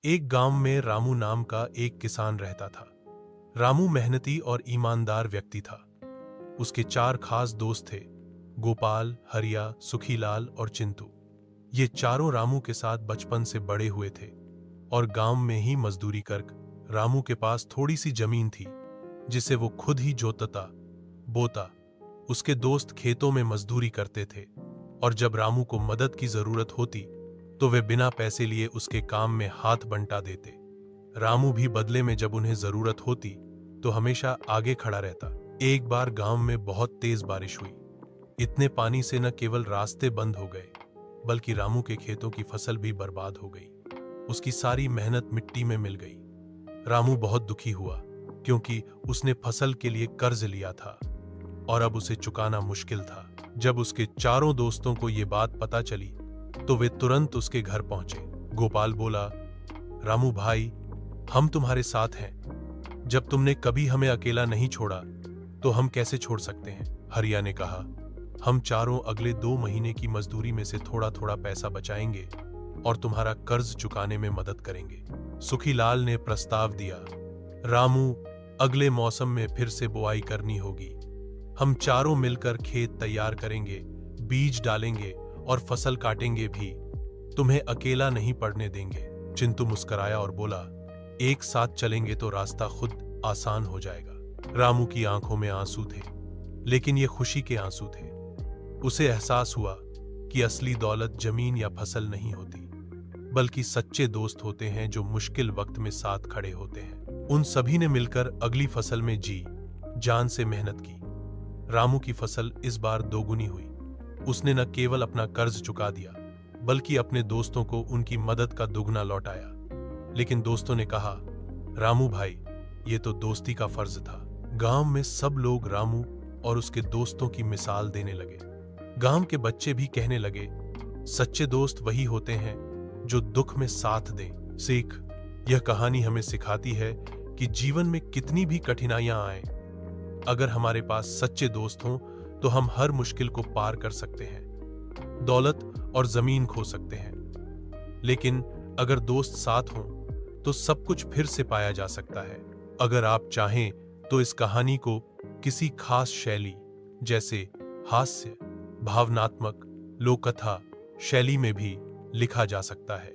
एक गांव में रामू नाम का एक किसान रहता था। रामू मेहनती और ईमानदार व्यक्ति था। उसके चार खास दोस्त थे, गोपाल, हरिया, सुखीलाल और चिंटू। ये चारों रामू के साथ बचपन से बड़े हुए थे और गांव में ही मजदूरी कर रामू के पास थोड़ी सी जमीन थी जिसे वो खुद ही जोतता बोता। उसके दोस्त खेतों में मजदूरी करते थे और जब रामू को मदद की जरूरत होती तो वे बिना पैसे लिए उसके काम में हाथ बंटा देते। रामू भी बदले में जब उन्हें जरूरत होती तो हमेशा आगे खड़ा रहता। एक बार गांव में बहुत तेज बारिश हुई। इतने पानी से न केवल रास्ते बंद हो गए बल्कि रामू के खेतों की फसल भी बर्बाद हो गई। उसकी सारी मेहनत मिट्टी में मिल गई। रामू बहुत दुखी हुआ क्योंकि उसने फसल के लिए कर्ज लिया था और अब उसे चुकाना मुश्किल था। जब उसके चारों दोस्तों को ये बात पता चली तो वे तुरंत उसके घर पहुंचे। गोपाल बोला, रामू भाई, हम तुम्हारे साथ हैं। जब तुमने कभी हमें अकेला नहीं छोड़ा तो हम कैसे छोड़ सकते हैं। हरिया ने कहा, हम चारों अगले 2 महीने की मजदूरी में से थोड़ा थोड़ा पैसा बचाएंगे और तुम्हारा कर्ज चुकाने में मदद करेंगे। सुखीलाल ने प्रस्ताव दिया, रामू, अगले मौसम में फिर से बुआई करनी होगी। हम चारों मिलकर खेत तैयार करेंगे, बीज डालेंगे और फसल काटेंगे भी। तुम्हें अकेला नहीं पड़ने देंगे। चिंटू मुस्कुराया और बोला, एक साथ चलेंगे तो रास्ता खुद आसान हो जाएगा। रामू की आंखों में आंसू थे, लेकिन ये खुशी के आंसू थे। उसे एहसास हुआ कि असली दौलत जमीन या फसल नहीं होती, बल्कि सच्चे दोस्त होते हैं जो मुश्किल वक्त में साथ खड़े होते हैं। उन सभी ने मिलकर अगली फसल में जी जान से मेहनत की। रामू की फसल इस बार दोगुनी हुई। उसने न केवल अपना कर्ज चुका दिया बल्कि अपने दोस्तों को उनकी मदद का दुगना लौटाया। लेकिन दोस्तों ने कहा, रामू भाई, ये तो दोस्ती का फर्ज था। गांव में सब लोग रामू और उसके दोस्तों की मिसाल देने लगे। गांव के बच्चे भी कहने लगे, सच्चे दोस्त वही होते हैं जो दुख में साथ दें। सीख, यह कहानी हमें सिखाती है कि जीवन में कितनी भी कठिनाइयां आए, अगर हमारे पास सच्चे दोस्त हों तो हम हर मुश्किल को पार कर सकते हैं। दौलत और जमीन खो सकते हैं, लेकिन अगर दोस्त साथ हों तो सब कुछ फिर से पाया जा सकता है। अगर आप चाहें तो इस कहानी को किसी खास शैली जैसे हास्य, भावनात्मक, लोककथा शैली में भी लिखा जा सकता है।